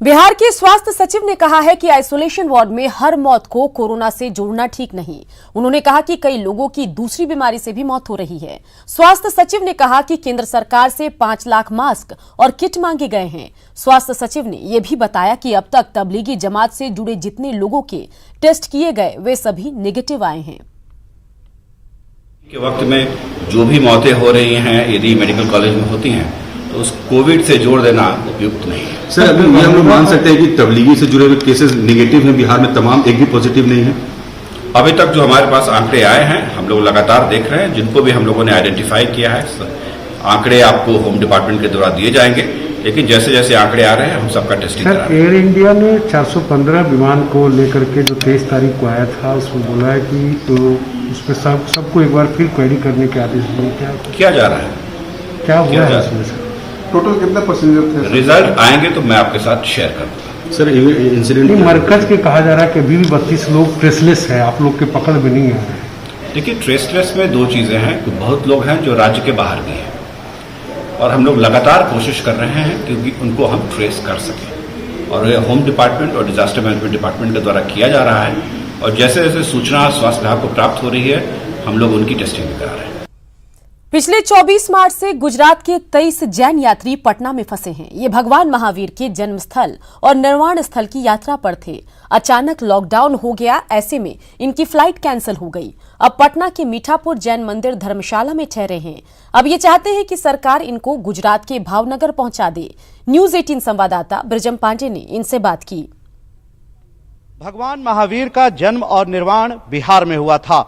बिहार के स्वास्थ्य सचिव ने कहा है कि आइसोलेशन वार्ड में हर मौत को कोरोना से जोड़ना ठीक नहीं। उन्होंने कहा कि कई लोगों की दूसरी बीमारी से भी मौत हो रही है। स्वास्थ्य सचिव ने कहा कि केंद्र सरकार से 5 लाख मास्क और किट मांगे गए हैं। स्वास्थ्य सचिव ने यह भी बताया कि अब तक तबलीगी जमात से जुड़े जितने लोगों के टेस्ट किए गए वे सभी नेगेटिव आए हैं। के वक्त में जो भी मौतें हो रही हैं यदि मेडिकल कॉलेज में होती हैं तो उस कोविड से जोड़ देना उपयुक्त नहीं है। सर, अभी ये हम लोग मान सकते हैं कि तबलीगी से जुड़े हुए केसेस नेगेटिव हैं बिहार में, तमाम एक भी पॉजिटिव नहीं है। अभी तक जो हमारे पास आंकड़े आए हैं हम लोग लगातार देख रहे हैं, जिनको भी हम लोगों ने आइडेंटिफाई किया है आंकड़े आपको होम डिपार्टमेंट के द्वारा दिए जाएंगे, लेकिन जैसे जैसे आंकड़े आ रहे हैं हम सबका टेस्टिंग करा रहे हैं। एयर इंडिया ने 415 विमान को लेकर के जो 23 तारीख को आया था उसमें बोला है कि तो उसमें सबको एक बार फिर क्वेरी करने के आदेश दिए। किया जा रहा है, क्या हुआ है इसमें सर? टोटल कितना पैसेंजर थे? रिजल्ट आएंगे तो मैं आपके साथ शेयर करूंगा। सर, इंसिडेंट मरकज के कहा जा रहा है कि अभी भी 32 लोग ट्रेसलेस है, आप लोग के पकड़ में नहीं आ रहे हैं। देखिए, ट्रेसलेस में दो चीजें हैं कि बहुत लोग हैं जो राज्य के बाहर भी हैं और हम लोग लगातार कोशिश कर रहे हैं क्योंकि उनको हम ट्रेस कर सकें, और ये होम डिपार्टमेंट और डिजास्टर मैनेजमेंट डिपार्टमेंट के द्वारा किया जा रहा है, और जैसे जैसे सूचना स्वास्थ्य विभाग को प्राप्त हो रही है हम लोग उनकी टेस्टिंग भी करा रहे हैं। पिछले 24 मार्च से गुजरात के 23 जैन यात्री पटना में फंसे हैं। ये भगवान महावीर के जन्मस्थल और निर्वाण स्थल की यात्रा पर थे। अचानक लॉकडाउन हो गया, ऐसे में इनकी फ्लाइट कैंसिल हो गई। अब पटना के मीठापुर जैन मंदिर धर्मशाला में ठहरे हैं। अब ये चाहते हैं कि सरकार इनको गुजरात के भावनगर पहुंचा दे। न्यूज 18 संवाददाता ब्रजम पांडे ने इनसे बात की। भगवान महावीर का जन्म और निर्वाण बिहार में हुआ था।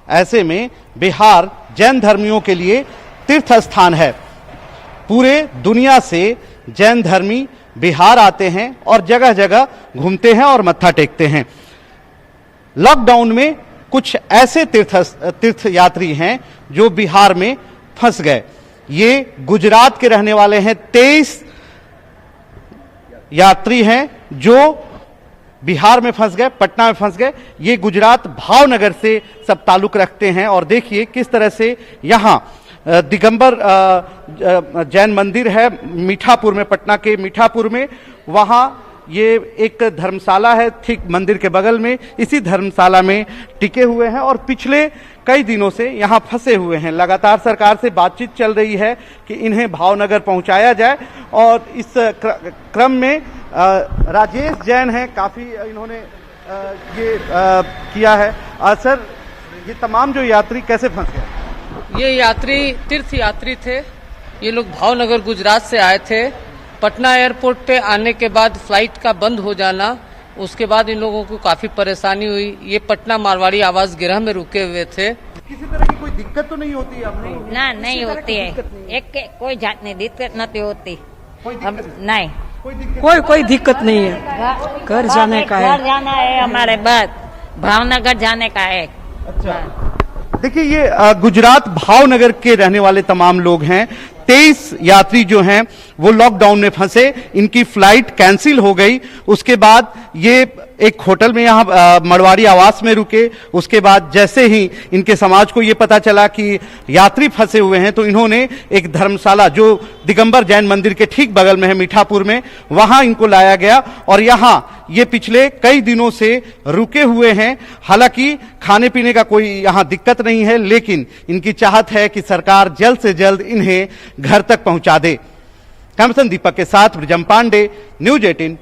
ऐसे में बिहार जैन धर्मियों के लिए तीर्थ स्थान है। पूरे दुनिया से जैन धर्मी बिहार आते हैं और जगह जगह घूमते हैं और मत्था टेकते हैं। लॉकडाउन में कुछ ऐसे तीर्थ यात्री हैं जो बिहार में फंस गए। ये गुजरात के रहने वाले हैं। 23 यात्री हैं जो बिहार में फंस गए, पटना में फंस गए। ये गुजरात भावनगर से सब ताल्लुक रखते हैं। और देखिए किस तरह से यहाँ दिगंबर जैन मंदिर है मीठापुर में, पटना के मीठापुर में। वहाँ ये एक धर्मशाला है ठीक मंदिर के बगल में। इसी धर्मशाला में टिके हुए हैं और पिछले कई दिनों से यहाँ फंसे हुए हैं। लगातार सरकार से बातचीत चल रही है कि इन्हें भावनगर पहुँचाया जाए। और इस क्रम में राजेश जैन हैं, काफी इन्होंने ये किया है। सर, ये तमाम जो यात्री कैसे फंस गए? ये यात्री तीर्थ यात्री थे। ये लोग भावनगर गुजरात से आए थे। पटना एयरपोर्ट पे आने के बाद फ्लाइट का बंद हो जाना, उसके बाद इन लोगों को काफी परेशानी हुई। ये पटना मारवाड़ी आवास गृह में रुके हुए थे। किसी तरह की कोई दिक्कत तो नहीं होती है आपको? ना, नहीं होती है। एक कोई जात नहीं दिक्कत नहीं होती। नहीं, कोई दिक्कत नहीं है। घर जाने का है, घर जाना है हमारे बाद, भावनगर जाने का है। अच्छा, देखिए ये गुजरात भावनगर के रहने वाले तमाम लोग हैं। 23 यात्री जो हैं वो लॉकडाउन में फंसे, इनकी फ्लाइट कैंसिल हो गई। उसके बाद ये एक होटल में यहाँ मरवाड़ी आवास में रुके। उसके बाद जैसे ही इनके समाज को ये पता चला कि यात्री फंसे हुए हैं तो इन्होंने एक धर्मशाला जो दिगंबर जैन मंदिर के ठीक बगल में है मीठापुर में, वहां इनको लाया गया और यहाँ ये पिछले कई दिनों से रुके हुए हैं। हालांकि खाने पीने का कोई यहाँ दिक्कत नहीं है, लेकिन इनकी चाहत है कि सरकार जल्द से जल्द इन्हें घर तक पहुंचा दे। कैमरसन दीपक के साथ ब्रजम पांडे, न्यूज 18।